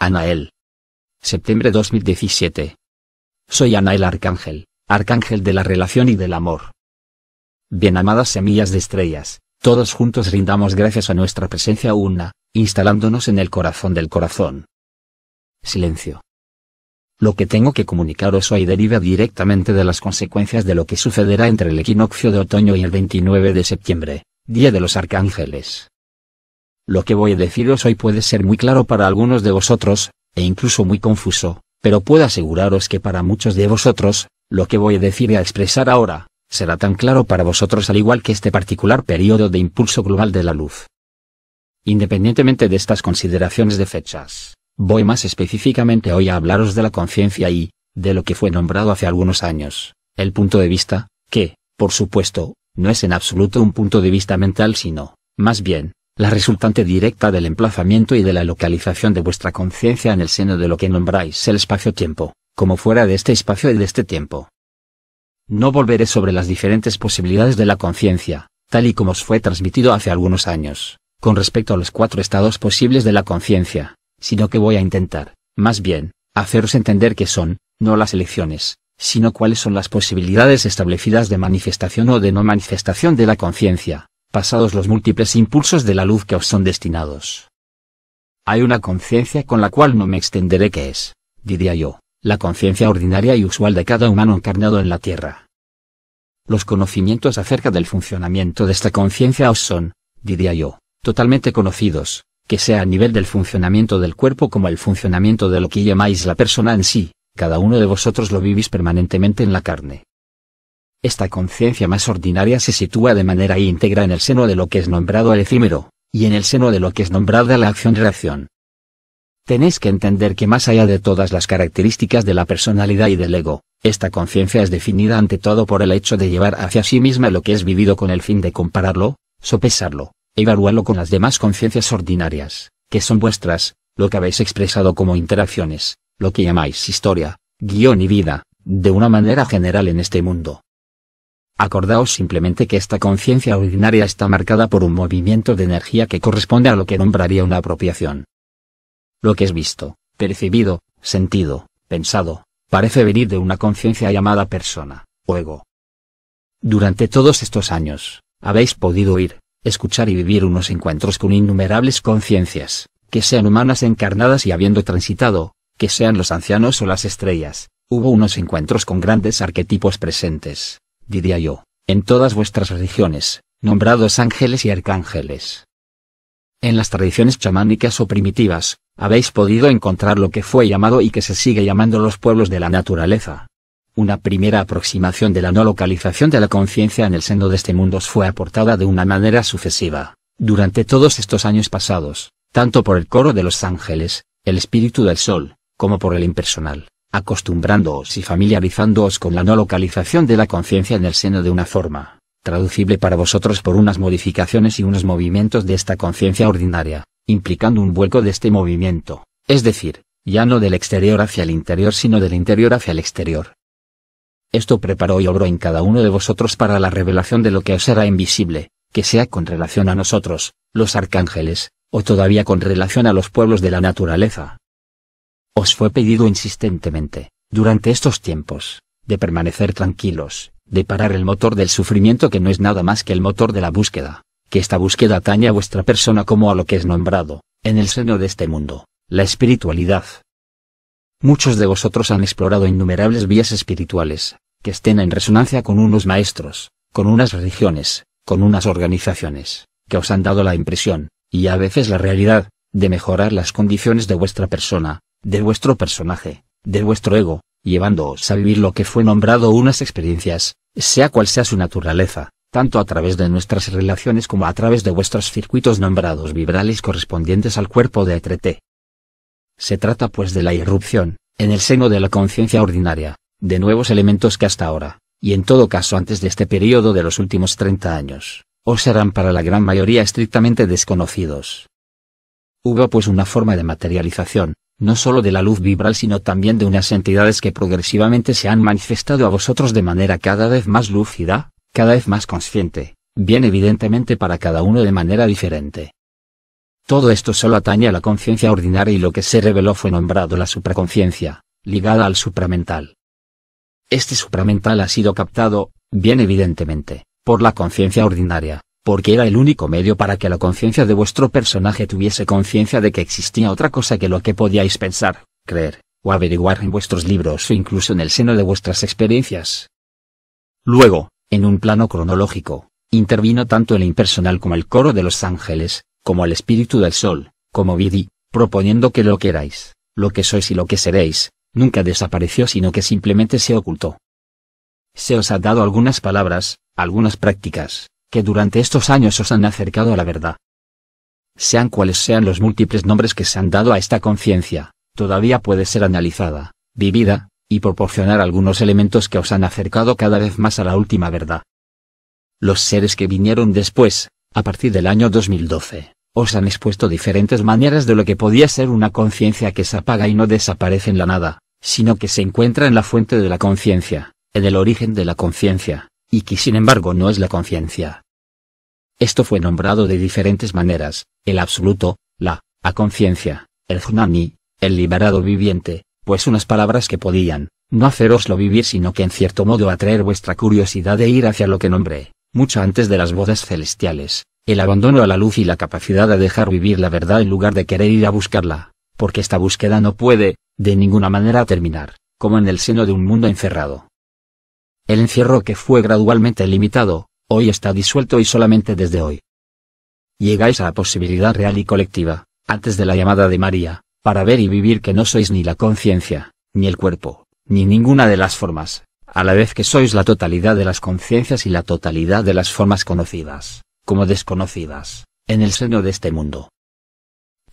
Anael. Septiembre 2017. Soy Anael Arcángel, arcángel de la relación y del amor. Bien amadas semillas de estrellas, todos juntos rindamos gracias a nuestra presencia una, instalándonos en el corazón del corazón. Silencio. Lo que tengo que comunicaros hoy deriva directamente de las consecuencias de lo que sucederá entre el equinoccio de otoño y el 29 de septiembre, Día de los Arcángeles. Lo que voy a deciros hoy puede ser muy claro para algunos de vosotros, e incluso muy confuso, pero puedo aseguraros que para muchos de vosotros, lo que voy a decir y a expresar ahora, será tan claro para vosotros al igual que este particular periodo de impulso global de la luz. Independientemente de estas consideraciones de fechas, voy más específicamente hoy a hablaros de la conciencia y, de lo que fue nombrado hace algunos años, el punto de vista, que, por supuesto, no es en absoluto un punto de vista mental sino, más bien, la resultante directa del emplazamiento y de la localización de vuestra conciencia en el seno de lo que nombráis el espacio-tiempo, como fuera de este espacio y de este tiempo. No volveré sobre las diferentes posibilidades de la conciencia, tal y como os fue transmitido hace algunos años, con respecto a los 4 estados posibles de la conciencia, sino que voy a intentar, más bien, haceros entender qué son, no las elecciones, sino cuáles son las posibilidades establecidas de manifestación o de no manifestación de la conciencia, pasados los múltiples impulsos de la luz que os son destinados. Hay una conciencia con la cual no me extenderé que es, diría yo, la conciencia ordinaria y usual de cada humano encarnado en la Tierra. Los conocimientos acerca del funcionamiento de esta conciencia os son, diría yo, totalmente conocidos, que sea a nivel del funcionamiento del cuerpo como el funcionamiento de lo que llamáis la persona en sí, cada uno de vosotros lo vivís permanentemente en la carne. Esta conciencia más ordinaria se sitúa de manera íntegra en el seno de lo que es nombrado el efímero, y en el seno de lo que es nombrada la acción-reacción. Tenéis que entender que más allá de todas las características de la personalidad y del ego, esta conciencia es definida ante todo por el hecho de llevar hacia sí misma lo que es vivido con el fin de compararlo, sopesarlo, evaluarlo con las demás conciencias ordinarias, que son vuestras, lo que habéis expresado como interacciones, lo que llamáis historia, guión y vida, de una manera general en este mundo. Acordaos simplemente que esta conciencia ordinaria está marcada por un movimiento de energía que corresponde a lo que nombraría una apropiación. Lo que es visto, percibido, sentido, pensado, parece venir de una conciencia llamada persona, o ego. Durante todos estos años, habéis podido oír, escuchar y vivir unos encuentros con innumerables conciencias, que sean humanas encarnadas y habiendo transitado, que sean los ancianos o las estrellas, hubo unos encuentros con grandes arquetipos presentes, diría yo, en todas vuestras religiones, nombrados ángeles y arcángeles. En las tradiciones chamánicas o primitivas, habéis podido encontrar lo que fue llamado y que se sigue llamando los pueblos de la naturaleza. Una primera aproximación de la no localización de la conciencia en el seno de este mundo os fue aportada de una manera sucesiva, durante todos estos años pasados, tanto por el coro de los ángeles, el espíritu del sol, como por el impersonal, acostumbrándoos y familiarizándoos con la no localización de la conciencia en el seno de una forma, traducible para vosotros por unas modificaciones y unos movimientos de esta conciencia ordinaria, implicando un vuelco de este movimiento, es decir, ya no del exterior hacia el interior sino del interior hacia el exterior. Esto preparó y obró en cada uno de vosotros para la revelación de lo que os era invisible, que sea con relación a nosotros, los arcángeles, o todavía con relación a los pueblos de la naturaleza. Os fue pedido insistentemente, durante estos tiempos, de permanecer tranquilos, de parar el motor del sufrimiento que no es nada más que el motor de la búsqueda, que esta búsqueda atañe a vuestra persona como a lo que es nombrado, en el seno de este mundo, la espiritualidad. Muchos de vosotros han explorado innumerables vías espirituales, que estén en resonancia con unos maestros, con unas religiones, con unas organizaciones, que os han dado la impresión, y a veces la realidad, de mejorar las condiciones de vuestra persona, de vuestro personaje, de vuestro ego, llevándoos a vivir lo que fue nombrado unas experiencias, sea cual sea su naturaleza, tanto a través de nuestras relaciones como a través de vuestros circuitos nombrados vibrales correspondientes al cuerpo de ETRT. Se trata pues de la irrupción, en el seno de la conciencia ordinaria, de nuevos elementos que hasta ahora, y en todo caso antes de este período de los últimos 30 años, os serán para la gran mayoría estrictamente desconocidos. Hubo pues una forma de materialización, no solo de la luz vibral sino también de unas entidades que progresivamente se han manifestado a vosotros de manera cada vez más lúcida, cada vez más consciente, bien evidentemente para cada uno de manera diferente. Todo esto solo atañe a la conciencia ordinaria y lo que se reveló fue nombrado la supraconciencia, ligada al supramental. Este supramental ha sido captado, bien evidentemente, por la conciencia ordinaria, porque era el único medio para que la conciencia de vuestro personaje tuviese conciencia de que existía otra cosa que lo que podíais pensar, creer, o averiguar en vuestros libros o incluso en el seno de vuestras experiencias. Luego, en un plano cronológico, intervino tanto el impersonal como el coro de los ángeles, como el espíritu del sol, como Vidi, proponiendo que lo que erais, lo que sois y lo que seréis, nunca desapareció sino que simplemente se ocultó. Se os ha dado algunas palabras, algunas prácticas, que durante estos años os han acercado a la verdad. Sean cuales sean los múltiples nombres que se han dado a esta conciencia, todavía puede ser analizada, vivida, y proporcionar algunos elementos que os han acercado cada vez más a la última verdad. Los seres que vinieron después, a partir del año 2012, os han expuesto diferentes maneras de lo que podía ser una conciencia que se apaga y no desaparece en la nada, sino que se encuentra en la fuente de la conciencia, en el origen de la conciencia, y que sin embargo no es la conciencia. Esto fue nombrado de diferentes maneras: el absoluto, la conciencia, el Jnani, el liberado viviente, pues unas palabras que podían, no haceroslo vivir sino que en cierto modo atraer vuestra curiosidad de ir hacia lo que nombré, mucho antes de las bodas celestiales, el abandono a la luz y la capacidad de dejar vivir la verdad en lugar de querer ir a buscarla, porque esta búsqueda no puede, de ninguna manera terminar, como en el seno de un mundo encerrado. El encierro que fue gradualmente limitado, hoy está disuelto y solamente desde hoy llegáis a la posibilidad real y colectiva, antes de la llamada de María, para ver y vivir que no sois ni la conciencia, ni el cuerpo, ni ninguna de las formas, a la vez que sois la totalidad de las conciencias y la totalidad de las formas conocidas, como desconocidas, en el seno de este mundo.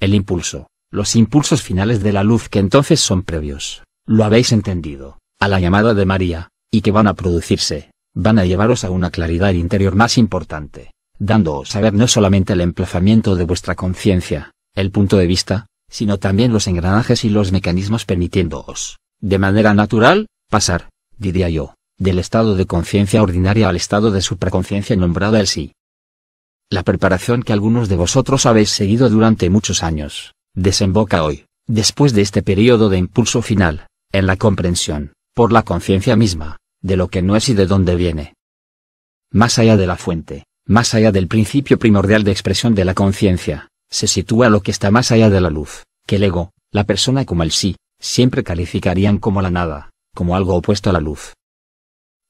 El impulso, los impulsos finales de la luz que entonces son previos, lo habéis entendido, a la llamada de María, y que van a producirse, van a llevaros a una claridad interior más importante, dándoos a ver no solamente el emplazamiento de vuestra conciencia, el punto de vista, sino también los engranajes y los mecanismos permitiéndoos, de manera natural, pasar, diría yo, del estado de conciencia ordinaria al estado de supraconciencia nombrada el sí. La preparación que algunos de vosotros habéis seguido durante muchos años, desemboca hoy, después de este período de impulso final, en la comprensión, por la conciencia misma, de lo que no es y de dónde viene. Más allá de la fuente, más allá del principio primordial de expresión de la conciencia, se sitúa lo que está más allá de la luz, que el ego, la persona como el sí, siempre calificarían como la nada, como algo opuesto a la luz.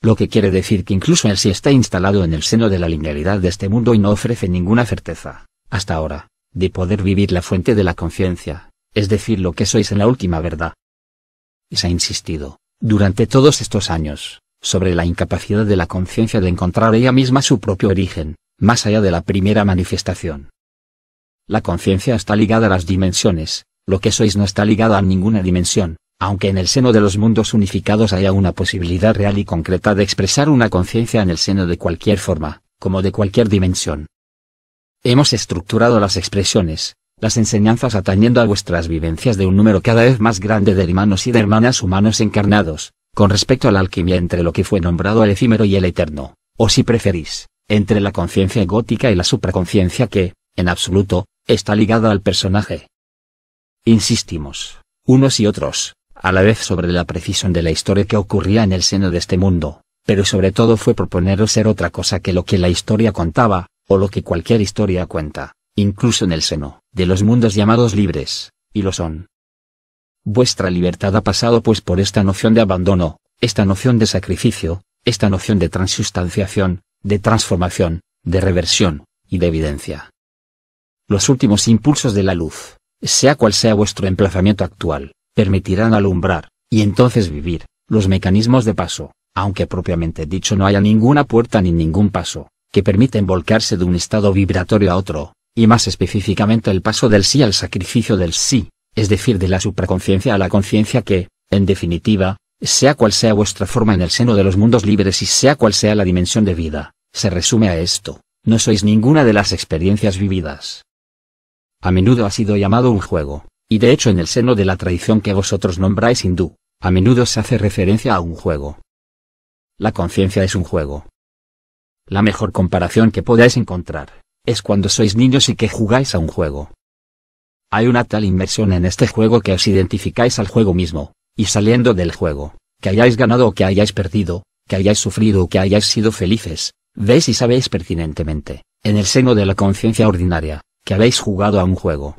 Lo que quiere decir que incluso el sí está instalado en el seno de la linealidad de este mundo y no ofrece ninguna certeza, hasta ahora, de poder vivir la fuente de la conciencia, es decir lo que sois en la última verdad. Y se ha insistido, durante todos estos años, sobre la incapacidad de la conciencia de encontrar ella misma su propio origen, más allá de la primera manifestación. La conciencia está ligada a las dimensiones, lo que sois no está ligado a ninguna dimensión, aunque en el seno de los mundos unificados haya una posibilidad real y concreta de expresar una conciencia en el seno de cualquier forma, como de cualquier dimensión. Hemos estructurado las expresiones, las enseñanzas atañendo a vuestras vivencias de un número cada vez más grande de hermanos y de hermanas humanos encarnados, con respecto a la alquimia entre lo que fue nombrado el efímero y el eterno, o si preferís, entre la conciencia egótica y la supraconciencia que, en absoluto, está ligada al personaje. Insistimos, unos y otros, a la vez sobre la precisión de la historia que ocurría en el seno de este mundo, pero sobre todo fue proponeros ser otra cosa que lo que la historia contaba, o lo que cualquier historia cuenta, incluso en el seno de los mundos llamados libres, y lo son. Vuestra libertad ha pasado pues por esta noción de abandono, esta noción de sacrificio, esta noción de transustanciación, de transformación, de reversión, y de evidencia. Los últimos impulsos de la luz, sea cual sea vuestro emplazamiento actual, permitirán alumbrar, y entonces vivir, los mecanismos de paso, aunque propiamente dicho no haya ninguna puerta ni ningún paso, que permiten volcarse de un estado vibratorio a otro, y más específicamente el paso del sí al sacrificio del sí, es decir de la supraconciencia a la conciencia que, en definitiva, sea cual sea vuestra forma en el seno de los mundos libres y sea cual sea la dimensión de vida, se resume a esto, no sois ninguna de las experiencias vividas. A menudo ha sido llamado un juego, y de hecho en el seno de la tradición que vosotros nombráis hindú, a menudo se hace referencia a un juego. La conciencia es un juego. La mejor comparación que podáis encontrar, es cuando sois niños y que jugáis a un juego. Hay una tal inmersión en este juego que os identificáis al juego mismo, y saliendo del juego, que hayáis ganado o que hayáis perdido, que hayáis sufrido o que hayáis sido felices, veis y sabéis pertinentemente, en el seno de la conciencia ordinaria, que habéis jugado a un juego.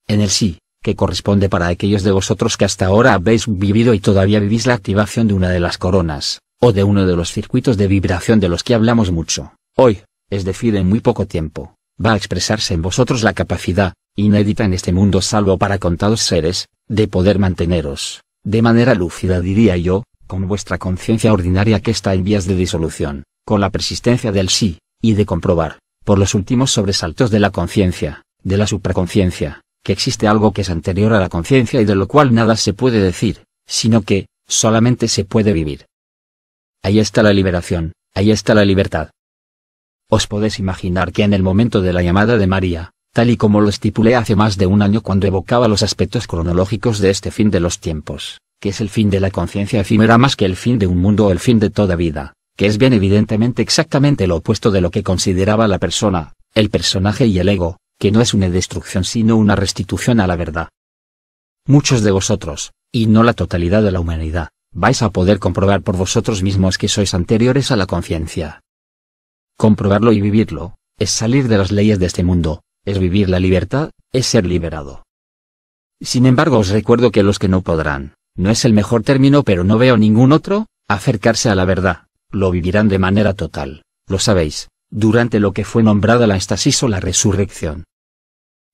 En el sí, que corresponde para aquellos de vosotros que hasta ahora habéis vivido y todavía vivís la activación de una de las coronas, o de uno de los circuitos de vibración de los que hablamos mucho, hoy, es decir en muy poco tiempo, va a expresarse en vosotros la capacidad, inédita en este mundo salvo para contados seres, de poder manteneros, de manera lúcida diría yo, con vuestra conciencia ordinaria que está en vías de disolución, con la persistencia del sí, y de comprobar, por los últimos sobresaltos de la conciencia, de la supraconciencia, que existe algo que es anterior a la conciencia y de lo cual nada se puede decir, sino que, solamente se puede vivir. Ahí está la liberación, ahí está la libertad. Os podéis imaginar que en el momento de la llamada de María, tal y como lo estipulé hace más de un año cuando evocaba los aspectos cronológicos de este fin de los tiempos, que es el fin de la conciencia efímera más que el fin de un mundo o el fin de toda vida, que es bien evidentemente exactamente lo opuesto de lo que consideraba la persona, el personaje y el ego, que no es una destrucción sino una restitución a la verdad. Muchos de vosotros, y no la totalidad de la humanidad, vais a poder comprobar por vosotros mismos que sois anteriores a la conciencia. Comprobarlo y vivirlo, es salir de las leyes de este mundo, es vivir la libertad, es ser liberado. Sin embargo os recuerdo que los que no podrán, no es el mejor término pero no veo ningún otro, acercarse a la verdad, lo vivirán de manera total, lo sabéis, durante lo que fue nombrada la éxtasis o la resurrección.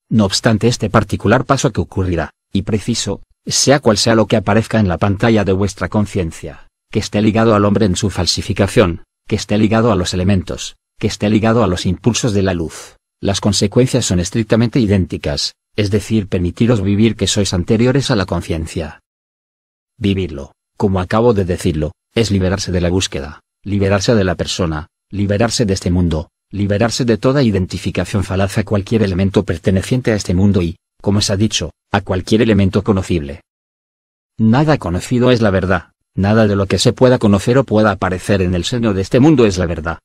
No obstante este particular paso que ocurrirá, y preciso, sea cual sea lo que aparezca en la pantalla de vuestra conciencia, que esté ligado al hombre en su falsificación, que esté ligado a los elementos, que esté ligado a los impulsos de la luz, las consecuencias son estrictamente idénticas, es decir permitiros vivir que sois anteriores a la conciencia. Vivirlo, como acabo de decirlo, es liberarse de la búsqueda, liberarse de la persona, liberarse de este mundo, liberarse de toda identificación falaz a cualquier elemento perteneciente a este mundo y, como se ha dicho, a cualquier elemento conocible. Nada conocido es la verdad, nada de lo que se pueda conocer o pueda aparecer en el seno de este mundo es la verdad.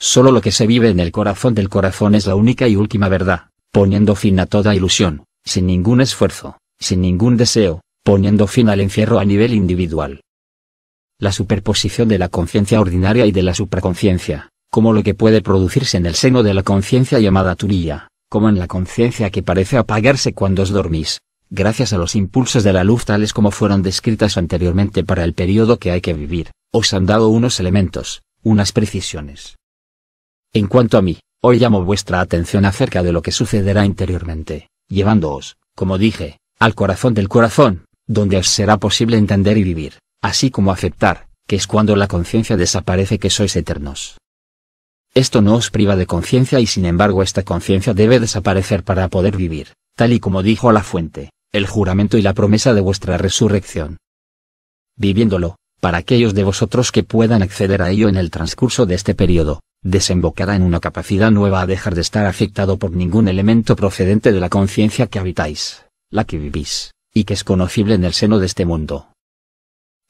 Solo lo que se vive en el corazón del corazón es la única y última verdad, poniendo fin a toda ilusión, sin ningún esfuerzo, sin ningún deseo, poniendo fin al encierro a nivel individual. La superposición de la conciencia ordinaria y de la supraconciencia, como lo que puede producirse en el seno de la conciencia llamada Turiya, como en la conciencia que parece apagarse cuando os dormís, gracias a los impulsos de la luz tales como fueron descritas anteriormente para el periodo que hay que vivir, os han dado unos elementos, unas precisiones. En cuanto a mí, hoy llamo vuestra atención acerca de lo que sucederá interiormente, llevándoos, como dije, al corazón del corazón, donde os será posible entender y vivir, así como aceptar, que es cuando la conciencia desaparece que sois eternos. Esto no os priva de conciencia y sin embargo esta conciencia debe desaparecer para poder vivir, tal y como dijo a la fuente, el juramento y la promesa de vuestra resurrección. Viviéndolo, para aquellos de vosotros que puedan acceder a ello en el transcurso de este periodo, desembocará en una capacidad nueva a dejar de estar afectado por ningún elemento procedente de la conciencia que habitáis, la que vivís, y que es conocible en el seno de este mundo.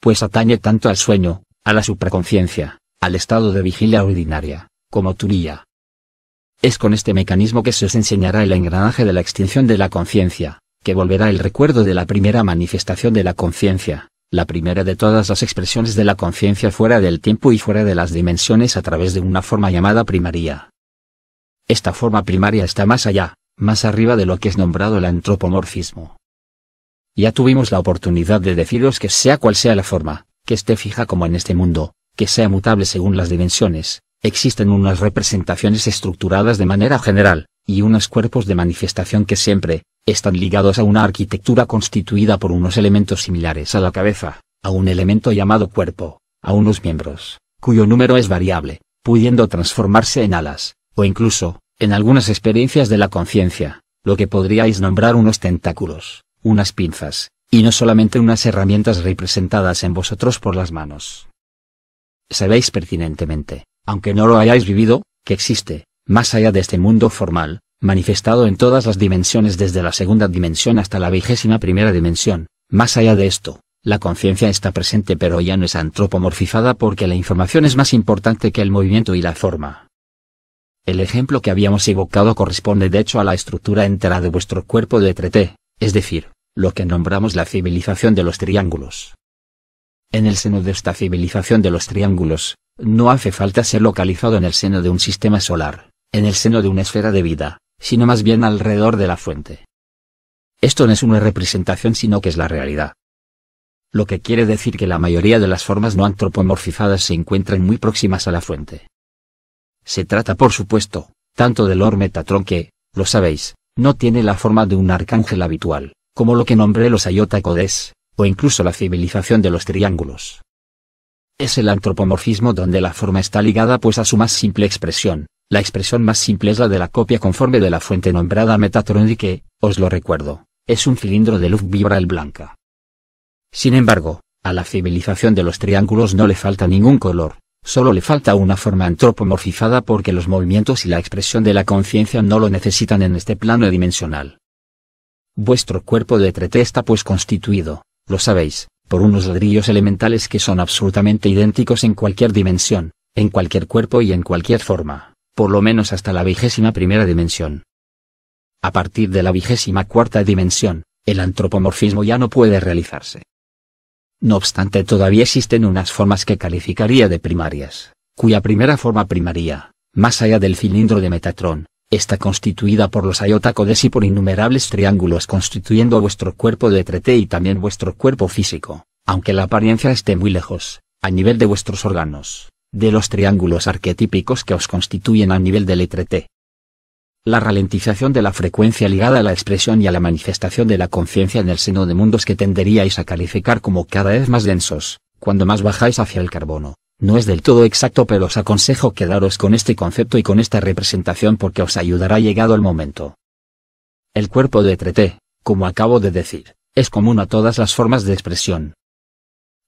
Pues atañe tanto al sueño, a la supraconciencia, al estado de vigilia ordinaria, como Turiya. Es con este mecanismo que se os enseñará el engranaje de la extinción de la conciencia, que volverá el recuerdo de la primera manifestación de la conciencia, la primera de todas las expresiones de la conciencia fuera del tiempo y fuera de las dimensiones a través de una forma llamada primaria. Esta forma primaria está más allá, más arriba de lo que es nombrado el antropomorfismo. Ya tuvimos la oportunidad de deciros que sea cual sea la forma, que esté fija como en este mundo, que sea mutable según las dimensiones, existen unas representaciones estructuradas de manera general, y unos cuerpos de manifestación que siempre, están ligados a una arquitectura constituida por unos elementos similares a la cabeza, a un elemento llamado cuerpo, a unos miembros, cuyo número es variable, pudiendo transformarse en alas, o incluso, en algunas experiencias de la conciencia, lo que podríais nombrar unos tentáculos, unas pinzas, y no solamente unas herramientas representadas en vosotros por las manos. Sabéis pertinentemente, aunque no lo hayáis vivido, que existe, más allá de este mundo formal, manifestado en todas las dimensiones desde la segunda dimensión hasta la 21ª dimensión, más allá de esto, la conciencia está presente pero ya no es antropomorfizada porque la información es más importante que el movimiento y la forma. El ejemplo que habíamos evocado corresponde de hecho a la estructura entera de vuestro cuerpo de Treté, es decir, lo que nombramos la civilización de los triángulos. En el seno de esta civilización de los triángulos, no hace falta ser localizado en el seno de un sistema solar, en el seno de una esfera de vida, sino más bien alrededor de la fuente. Esto no es una representación sino que es la realidad. Lo que quiere decir que la mayoría de las formas no antropomorfizadas se encuentran muy próximas a la fuente. Se trata por supuesto, tanto del Lord Metatron que, lo sabéis, no tiene la forma de un arcángel habitual, como lo que nombré los Iota Codes, o incluso la civilización de los triángulos. Es el antropomorfismo donde la forma está ligada pues a su más simple expresión. La expresión más simple es la de la copia conforme de la fuente nombrada Metatron y que, os lo recuerdo, es un cilindro de luz vibral blanca. Sin embargo, a la civilización de los triángulos no le falta ningún color, solo le falta una forma antropomorfizada porque los movimientos y la expresión de la conciencia no lo necesitan en este plano dimensional. Vuestro cuerpo de Treté está pues constituido, lo sabéis, por unos ladrillos elementales que son absolutamente idénticos en cualquier dimensión, en cualquier cuerpo y en cualquier forma, por lo menos hasta la 21ª dimensión. A partir de la 24ª dimensión, el antropomorfismo ya no puede realizarse. No obstante, todavía existen unas formas que calificaría de primarias, cuya primera forma primaria, más allá del cilindro de Metatron, está constituida por los Iota Codes y por innumerables triángulos constituyendo vuestro cuerpo de Treté y también vuestro cuerpo físico, aunque la apariencia esté muy lejos, a nivel de vuestros órganos, de los triángulos arquetípicos que os constituyen a nivel del Treté. La ralentización de la frecuencia ligada a la expresión y a la manifestación de la conciencia en el seno de mundos que tenderíais a calificar como cada vez más densos, cuando más bajáis hacia el carbono, no es del todo exacto, pero os aconsejo quedaros con este concepto y con esta representación porque os ayudará llegado el momento. El cuerpo de Treté, como acabo de decir, es común a todas las formas de expresión.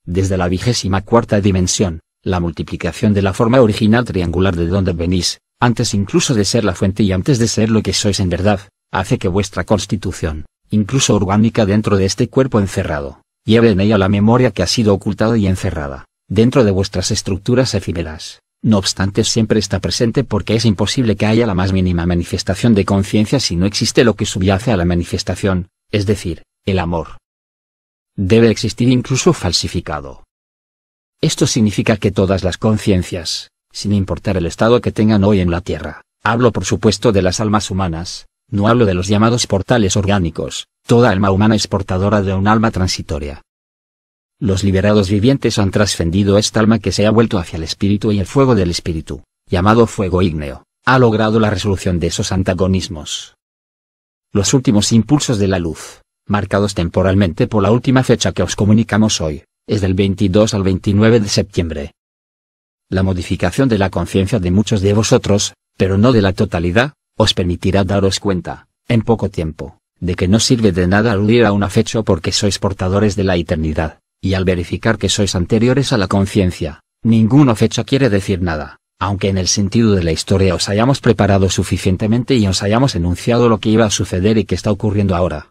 Desde la 24ª dimensión, la multiplicación de la forma original triangular de donde venís, antes incluso de ser la fuente y antes de ser lo que sois en verdad, hace que vuestra constitución, incluso orgánica dentro de este cuerpo encerrado, lleve en ella la memoria que ha sido ocultada y encerrada, dentro de vuestras estructuras efímeras. No obstante, siempre está presente porque es imposible que haya la más mínima manifestación de conciencia si no existe lo que subyace a la manifestación, es decir, el amor. Debe existir incluso falsificado. Esto significa que todas las conciencias, sin importar el estado que tengan hoy en la Tierra, hablo por supuesto de las almas humanas, no hablo de los llamados portales orgánicos, toda alma humana es portadora de un alma transitoria. Los liberados vivientes han trascendido esta alma que se ha vuelto hacia el espíritu y el fuego del espíritu, llamado fuego ígneo, ha logrado la resolución de esos antagonismos. Los últimos impulsos de la luz, marcados temporalmente por la última fecha que os comunicamos hoy, es del 22 al 29 de septiembre. La modificación de la conciencia de muchos de vosotros, pero no de la totalidad, os permitirá daros cuenta, en poco tiempo, de que no sirve de nada aludir a una fecha porque sois portadores de la eternidad, y al verificar que sois anteriores a la conciencia, ninguna fecha quiere decir nada, aunque en el sentido de la historia os hayamos preparado suficientemente y os hayamos enunciado lo que iba a suceder y que está ocurriendo ahora.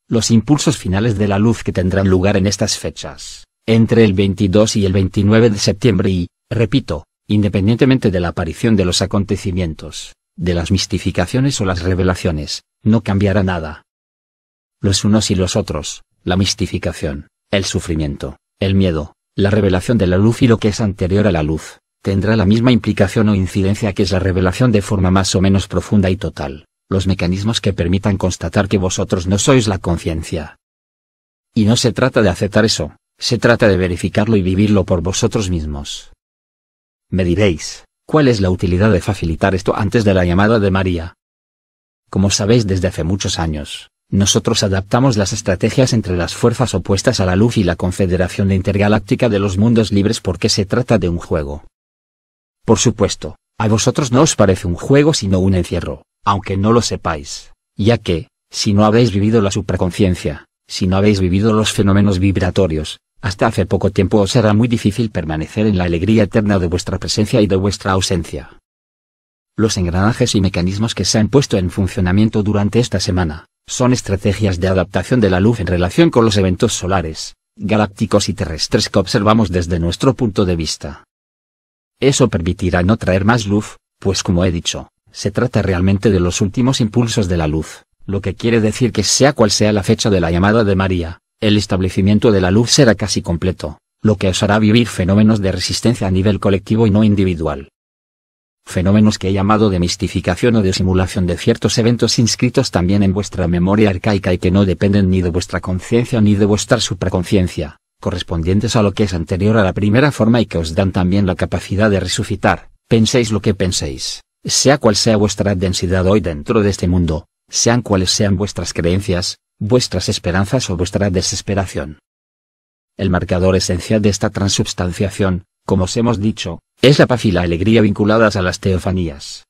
Los impulsos finales de la luz que tendrán lugar en estas fechas, entre el 22 y el 29 de septiembre y, repito, independientemente de la aparición de los acontecimientos, de las mistificaciones o las revelaciones, no cambiará nada. Los unos y los otros, la mistificación, el sufrimiento, el miedo, la revelación de la luz y lo que es anterior a la luz, tendrá la misma implicación o incidencia que es la revelación de forma más o menos profunda y total, los mecanismos que permitan constatar que vosotros no sois la conciencia. Y no se trata de aceptar eso, se trata de verificarlo y vivirlo por vosotros mismos. Me diréis, ¿cuál es la utilidad de facilitar esto antes de la llamada de María? Como sabéis, desde hace muchos años, nosotros adaptamos las estrategias entre las fuerzas opuestas a la luz y la Confederación Intergaláctica de los Mundos Libres porque se trata de un juego. Por supuesto, a vosotros no os parece un juego sino un encierro, aunque no lo sepáis, ya que, si no habéis vivido la supraconciencia, si no habéis vivido los fenómenos vibratorios, hasta hace poco tiempo os será muy difícil permanecer en la alegría eterna de vuestra presencia y de vuestra ausencia. Los engranajes y mecanismos que se han puesto en funcionamiento durante esta semana, son estrategias de adaptación de la luz en relación con los eventos solares, galácticos y terrestres que observamos desde nuestro punto de vista. Eso permitirá no traer más luz, pues como he dicho, se trata realmente de los últimos impulsos de la luz, lo que quiere decir que sea cual sea la fecha de la llamada de María, el establecimiento de la luz será casi completo, lo que os hará vivir fenómenos de resistencia a nivel colectivo y no individual. Fenómenos que he llamado de mistificación o de simulación de ciertos eventos inscritos también en vuestra memoria arcaica y que no dependen ni de vuestra conciencia ni de vuestra supraconciencia, correspondientes a lo que es anterior a la primera forma y que os dan también la capacidad de resucitar, penséis lo que penséis, sea cual sea vuestra densidad hoy dentro de este mundo, sean cuales sean vuestras creencias, vuestras esperanzas o vuestra desesperación. El marcador esencial de esta transubstanciación, como os hemos dicho, es la paz y la alegría vinculadas a las teofanías.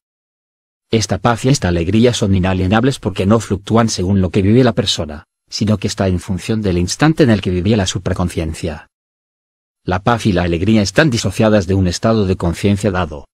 Esta paz y esta alegría son inalienables porque no fluctúan según lo que vive la persona, sino que está en función del instante en el que vivía la supraconciencia. La paz y la alegría están disociadas de un estado de conciencia dado.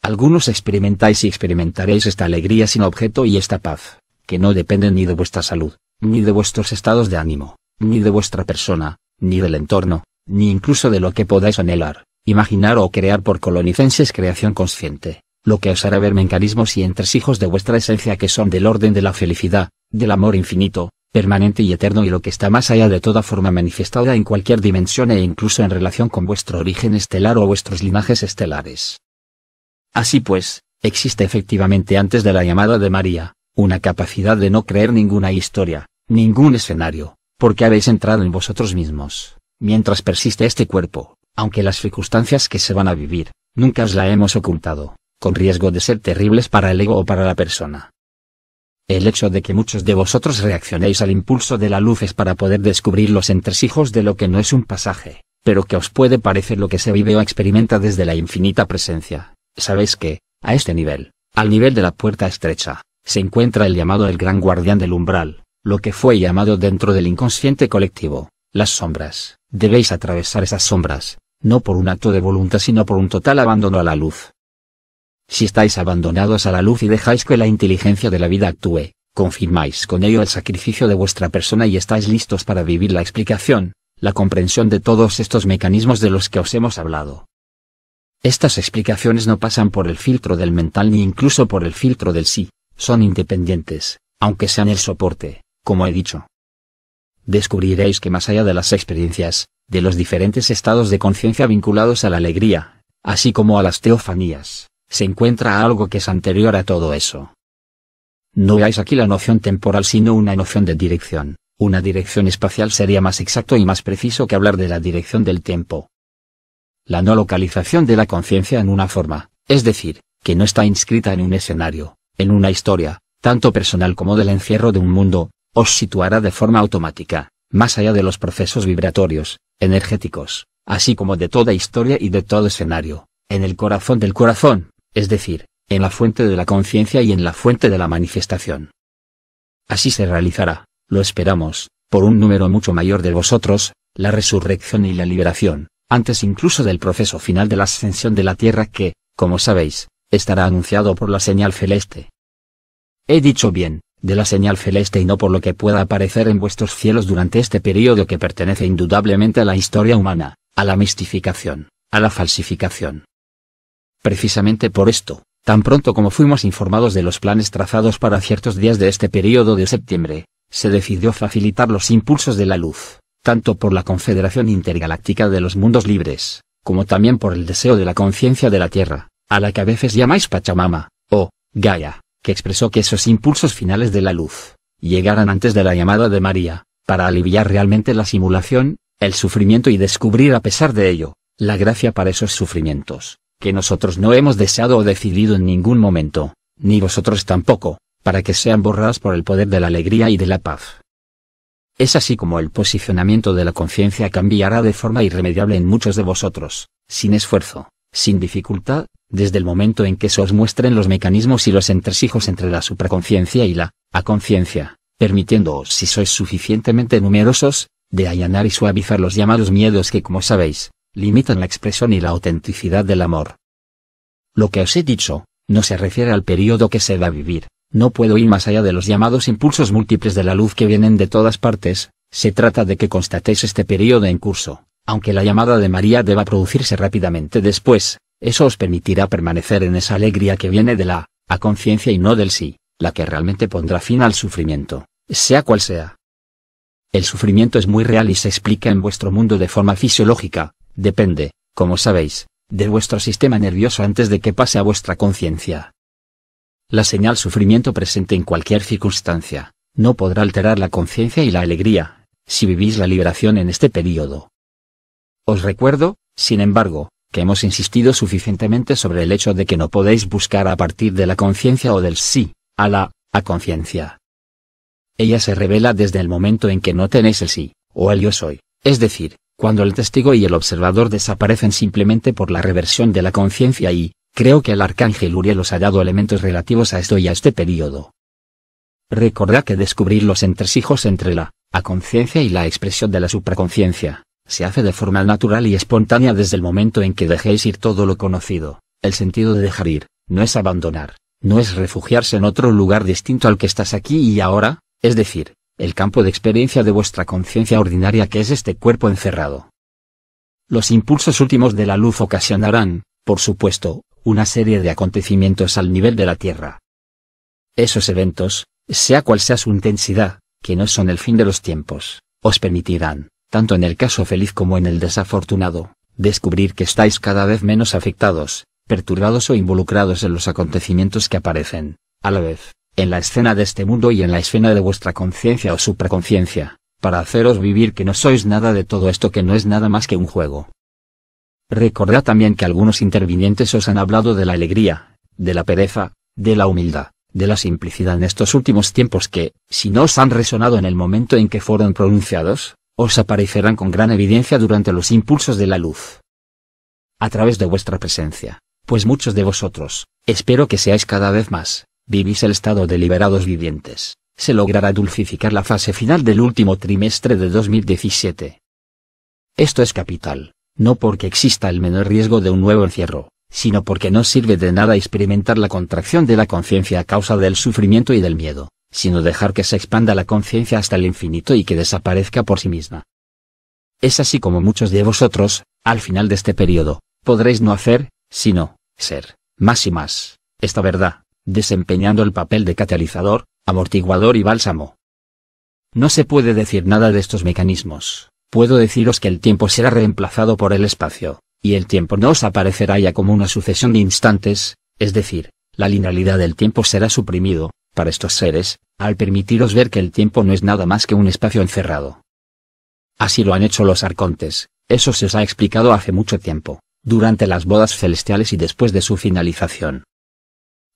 Algunos experimentáis y experimentaréis esta alegría sin objeto y esta paz, que no dependen ni de vuestra salud, ni de vuestros estados de ánimo, ni de vuestra persona, ni del entorno, ni incluso de lo que podáis anhelar, imaginar o crear por colonicenses creación consciente, lo que os hará ver mecanismos y entresijos de vuestra esencia que son del orden de la felicidad, del amor infinito, permanente y eterno y lo que está más allá de toda forma manifestada en cualquier dimensión e incluso en relación con vuestro origen estelar o vuestros linajes estelares. Así pues, existe efectivamente antes de la llamada de María, una capacidad de no creer ninguna historia, ningún escenario, porque habéis entrado en vosotros mismos, mientras persiste este cuerpo, aunque las circunstancias que se van a vivir, nunca os la hemos ocultado, con riesgo de ser terribles para el ego o para la persona. El hecho de que muchos de vosotros reaccionéis al impulso de la luz es para poder descubrir los entresijos de lo que no es un pasaje, pero que os puede parecer lo que se vive o experimenta desde la infinita presencia. Sabéis que, a este nivel, al nivel de la puerta estrecha, se encuentra el llamado del gran guardián del umbral, lo que fue llamado dentro del inconsciente colectivo, las sombras. Debéis atravesar esas sombras, no por un acto de voluntad sino por un total abandono a la luz. Si estáis abandonados a la luz y dejáis que la inteligencia de la vida actúe, confirmáis con ello el sacrificio de vuestra persona y estáis listos para vivir la explicación, la comprensión de todos estos mecanismos de los que os hemos hablado. Estas explicaciones no pasan por el filtro del mental ni incluso por el filtro del sí, son independientes, aunque sean el soporte, como he dicho. Descubriréis que más allá de las experiencias, de los diferentes estados de conciencia vinculados a la alegría, así como a las teofanías, se encuentra algo que es anterior a todo eso. No veáis aquí la noción temporal sino una noción de dirección, una dirección espacial sería más exacto y más preciso que hablar de la dirección del tiempo. La no localización de la conciencia en una forma, es decir, que no está inscrita en un escenario, en una historia, tanto personal como del encierro de un mundo, os situará de forma automática, más allá de los procesos vibratorios, energéticos, así como de toda historia y de todo escenario, en el corazón del corazón, es decir, en la fuente de la conciencia y en la fuente de la manifestación. Así se realizará, lo esperamos, por un número mucho mayor de vosotros, la resurrección y la liberación, antes incluso del proceso final de la ascensión de la Tierra que, como sabéis, estará anunciado por la señal celeste. He dicho bien, de la señal celeste y no por lo que pueda aparecer en vuestros cielos durante este periodo que pertenece indudablemente a la historia humana, a la mistificación, a la falsificación. Precisamente por esto, tan pronto como fuimos informados de los planes trazados para ciertos días de este periodo de septiembre, se decidió facilitar los impulsos de la luz, tanto por la Confederación Intergaláctica de los Mundos Libres, como también por el deseo de la conciencia de la Tierra, a la que a veces llamáis Pachamama, o Gaia, que expresó que esos impulsos finales de la luz, llegaran antes de la llamada de María, para aliviar realmente la simulación, el sufrimiento y descubrir a pesar de ello, la gracia para esos sufrimientos, que nosotros no hemos deseado o decidido en ningún momento, ni vosotros tampoco, para que sean borradas por el poder de la alegría y de la paz. Es así como el posicionamiento de la conciencia cambiará de forma irremediable en muchos de vosotros, sin esfuerzo, sin dificultad, desde el momento en que se os muestren los mecanismos y los entresijos entre la supraconciencia y la aconciencia, permitiéndoos, si sois suficientemente numerosos, de allanar y suavizar los llamados miedos que, como sabéis, limitan la expresión y la autenticidad del amor. Lo que os he dicho, no se refiere al periodo que se va a vivir, no puedo ir más allá de los llamados impulsos múltiples de la luz que vienen de todas partes, se trata de que constatéis este periodo en curso, aunque la llamada de María deba producirse rápidamente después, Eso os permitirá permanecer en esa alegría que viene de la conciencia y no del sí, la que realmente pondrá fin al sufrimiento, sea cual sea. El sufrimiento es muy real y se explica en vuestro mundo de forma fisiológica, depende, como sabéis, de vuestro sistema nervioso antes de que pase a vuestra conciencia. La señal sufrimiento presente en cualquier circunstancia, no podrá alterar la conciencia y la alegría, si vivís la liberación en este período. Os recuerdo, sin embargo, que hemos insistido suficientemente sobre el hecho de que no podéis buscar a partir de la conciencia o del sí, a la conciencia. Ella se revela desde el momento en que no tenéis el sí, o el yo soy, es decir, cuando el testigo y el observador desaparecen simplemente por la reversión de la conciencia y, creo que el arcángel Uriel os ha dado elementos relativos a esto y a este período. Recordad que descubrir los entresijos entre la conciencia y la expresión de la supraconciencia, se hace de forma natural y espontánea desde el momento en que dejéis ir todo lo conocido. El sentido de dejar ir, no es abandonar, no es refugiarse en otro lugar distinto al que estás aquí y ahora, es decir, el campo de experiencia de vuestra conciencia ordinaria que es este cuerpo encerrado. Los impulsos últimos de la luz ocasionarán, por supuesto, una serie de acontecimientos al nivel de la Tierra. Esos eventos, sea cual sea su intensidad, que no son el fin de los tiempos, os permitirán, tanto en el caso feliz como en el desafortunado, descubrir que estáis cada vez menos afectados, perturbados o involucrados en los acontecimientos que aparecen, a la vez, en la escena de este mundo y en la escena de vuestra conciencia o supraconciencia, para haceros vivir que no sois nada de todo esto, que no es nada más que un juego. Recordad también que algunos intervinientes os han hablado de la alegría, de la pereza, de la humildad, de la simplicidad en estos últimos tiempos que, si no os han resonado en el momento en que fueron pronunciados, os aparecerán con gran evidencia durante los impulsos de la luz. A través de vuestra presencia, pues muchos de vosotros, espero que seáis cada vez más, vivís el estado de liberados vivientes, se logrará dulcificar la fase final del último trimestre de 2017. Esto es capital, no porque exista el menor riesgo de un nuevo encierro, sino porque no sirve de nada experimentar la contracción de la conciencia a causa del sufrimiento y del miedo, sino dejar que se expanda la conciencia hasta el infinito y que desaparezca por sí misma. Es así como muchos de vosotros, al final de este periodo, podréis no hacer, sino ser, más y más, esta verdad, desempeñando el papel de catalizador, amortiguador y bálsamo. No se puede decir nada de estos mecanismos, puedo deciros que el tiempo será reemplazado por el espacio, y el tiempo no os aparecerá ya como una sucesión de instantes, es decir, la linealidad del tiempo será suprimido, para estos seres, al permitiros ver que el tiempo no es nada más que un espacio encerrado. Así lo han hecho los arcontes, eso se os ha explicado hace mucho tiempo, durante las bodas celestiales y después de su finalización.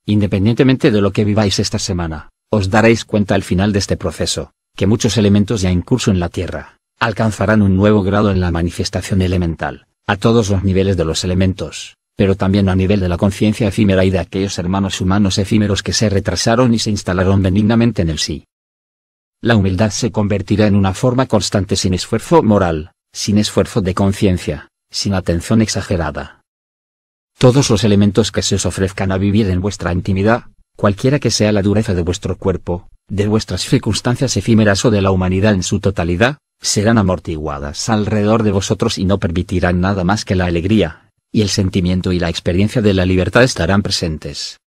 Independientemente de lo que viváis esta semana, os daréis cuenta al final de este proceso, que muchos elementos ya en curso en la Tierra, alcanzarán un nuevo grado en la manifestación elemental, a todos los niveles de los elementos, pero también a nivel de la conciencia efímera y de aquellos hermanos humanos efímeros que se retrasaron y se instalaron benignamente en el sí. La humildad se convertirá en una forma constante sin esfuerzo moral, sin esfuerzo de conciencia, sin atención exagerada. Todos los elementos que se os ofrezcan a vivir en vuestra intimidad, cualquiera que sea la dureza de vuestro cuerpo, de vuestras circunstancias efímeras o de la humanidad en su totalidad, serán amortiguadas alrededor de vosotros y no permitirán nada más que la alegría, y el sentimiento y la experiencia de la libertad estarán presentes.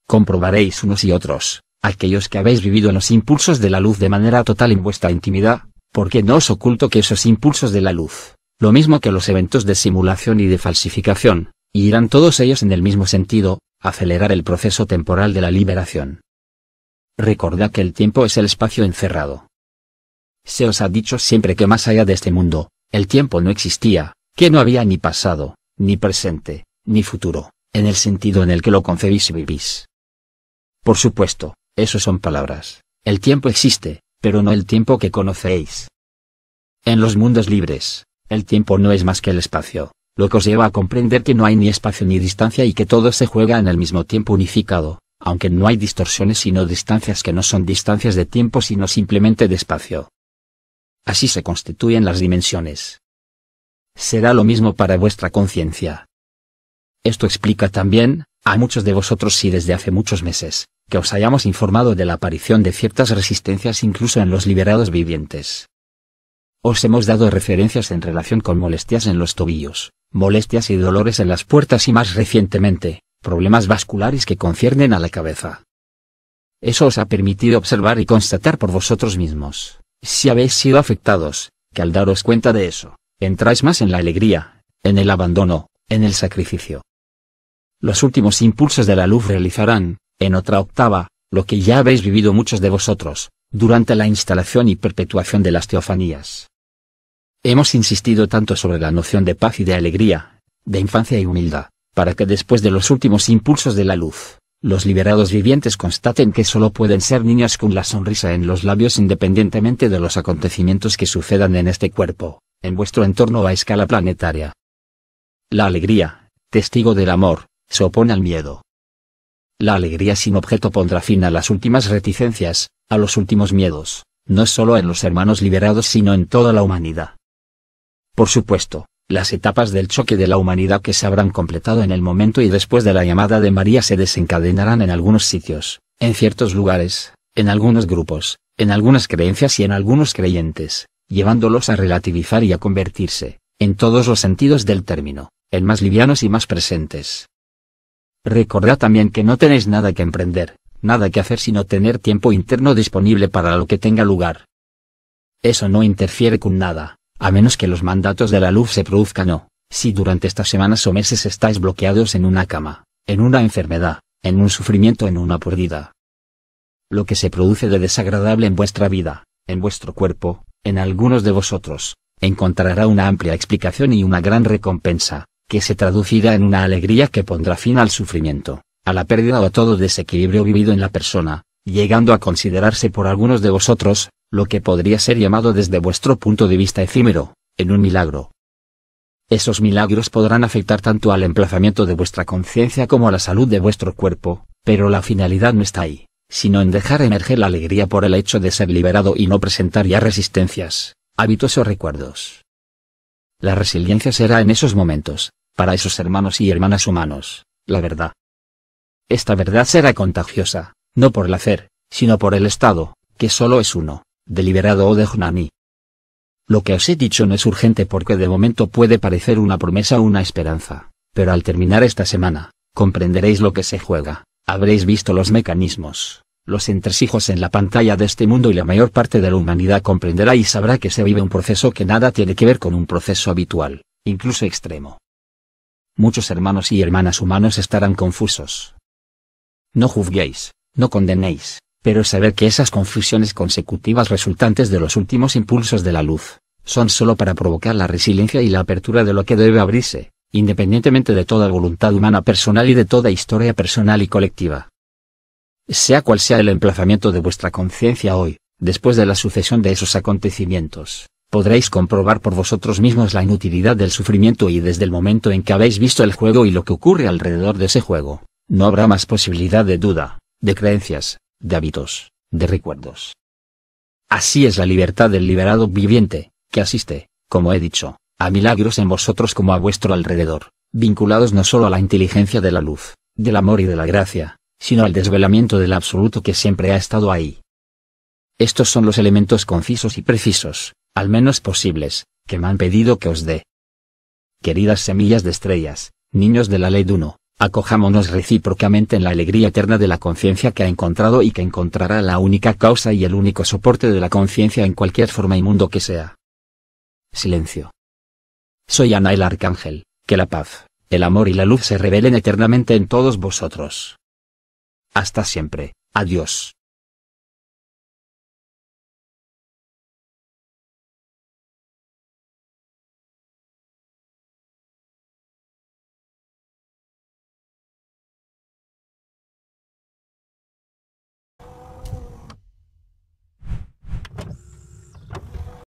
Comprobaréis unos y otros, aquellos que habéis vivido en los impulsos de la luz de manera total en vuestra intimidad, porque no os oculto que esos impulsos de la luz, lo mismo que los eventos de simulación y de falsificación, irán todos ellos en el mismo sentido, acelerar el proceso temporal de la liberación. Recordad que el tiempo es el espacio encerrado. Se os ha dicho siempre que más allá de este mundo, el tiempo no existía, que no había ni pasado, ni presente, ni futuro, en el sentido en el que lo concebís y vivís. Por supuesto, eso son palabras, el tiempo existe, pero no el tiempo que conocéis. En los mundos libres, el tiempo no es más que el espacio, lo que os lleva a comprender que no hay ni espacio ni distancia y que todo se juega en el mismo tiempo unificado, aunque no hay distorsiones sino distancias que no son distancias de tiempo sino simplemente de espacio. Así se constituyen las dimensiones. Será lo mismo para vuestra conciencia. Esto explica también, a muchos de vosotros si desde hace muchos meses, que os hayamos informado de la aparición de ciertas resistencias incluso en los liberados vivientes. Os hemos dado referencias en relación con molestias en los tobillos, molestias y dolores en las puertas y más recientemente, problemas vasculares que conciernen a la cabeza. Eso os ha permitido observar y constatar por vosotros mismos, si habéis sido afectados, que al daros cuenta de eso, entráis más en la alegría, en el abandono, en el sacrificio. Los últimos impulsos de la luz realizarán, en otra octava, lo que ya habéis vivido muchos de vosotros, durante la instalación y perpetuación de las teofanías. Hemos insistido tanto sobre la noción de paz y de alegría, de infancia y humildad, para que después de los últimos impulsos de la luz, los liberados vivientes constaten que solo pueden ser niñas con la sonrisa en los labios independientemente de los acontecimientos que sucedan en este cuerpo, en vuestro entorno a escala planetaria. La alegría, testigo del amor, se opone al miedo. La alegría sin objeto pondrá fin a las últimas reticencias, a los últimos miedos, no solo en los hermanos liberados sino en toda la humanidad. Por supuesto, las etapas del choque de la humanidad que se habrán completado en el momento y después de la llamada de María se desencadenarán en algunos sitios, en ciertos lugares, en algunos grupos, en algunas creencias y en algunos creyentes, llevándolos a relativizar y a convertirse, en todos los sentidos del término, en más livianos y más presentes. Recordad también que no tenéis nada que emprender, nada que hacer sino tener tiempo interno disponible para lo que tenga lugar. Eso no interfiere con nada, a menos que los mandatos de la luz se produzcan o, si durante estas semanas o meses estáis bloqueados en una cama, en una enfermedad, en un sufrimiento, en una pérdida. Lo que se produce de desagradable en vuestra vida, en vuestro cuerpo, en algunos de vosotros, encontrará una amplia explicación y una gran recompensa, que se traducirá en una alegría que pondrá fin al sufrimiento, a la pérdida o a todo desequilibrio vivido en la persona, llegando a considerarse por algunos de vosotros, lo que podría ser llamado desde vuestro punto de vista efímero, en un milagro. Esos milagros podrán afectar tanto al emplazamiento de vuestra conciencia como a la salud de vuestro cuerpo, pero la finalidad no está ahí, sino en dejar emerger la alegría por el hecho de ser liberado y no presentar ya resistencias, hábitos o recuerdos. La resiliencia será en esos momentos, para esos hermanos y hermanas humanos, la verdad. Esta verdad será contagiosa, no por el hacer, sino por el estado, que solo es uno, deliberado o de Gnani. Lo que os he dicho no es urgente porque de momento puede parecer una promesa o una esperanza, pero al terminar esta semana, comprenderéis lo que se juega, habréis visto los mecanismos, los entresijos en la pantalla de este mundo y la mayor parte de la humanidad comprenderá y sabrá que se vive un proceso que nada tiene que ver con un proceso habitual, incluso extremo. Muchos hermanos y hermanas humanos estarán confusos. No juzguéis, no condenéis, pero saber que esas confusiones consecutivas resultantes de los últimos impulsos de la luz, son solo para provocar la resiliencia y la apertura de lo que debe abrirse, independientemente de toda voluntad humana personal y de toda historia personal y colectiva. Sea cual sea el emplazamiento de vuestra conciencia hoy, después de la sucesión de esos acontecimientos, podréis comprobar por vosotros mismos la inutilidad del sufrimiento y desde el momento en que habéis visto el juego y lo que ocurre alrededor de ese juego, no habrá más posibilidad de duda, de creencias, de hábitos, de recuerdos. Así es la libertad del liberado viviente, que asiste, como he dicho, a milagros en vosotros como a vuestro alrededor, vinculados no solo a la inteligencia de la luz, del amor y de la gracia, sino al desvelamiento del absoluto que siempre ha estado ahí. Estos son los elementos concisos y precisos, al menos posibles, que me han pedido que os dé. Queridas semillas de estrellas, niños de la ley de uno, acojámonos recíprocamente en la alegría eterna de la conciencia que ha encontrado y que encontrará la única causa y el único soporte de la conciencia en cualquier forma y mundo que sea. Silencio. Soy Ana el Arcángel, que la paz, el amor y la luz se revelen eternamente en todos vosotros. Hasta siempre, adiós.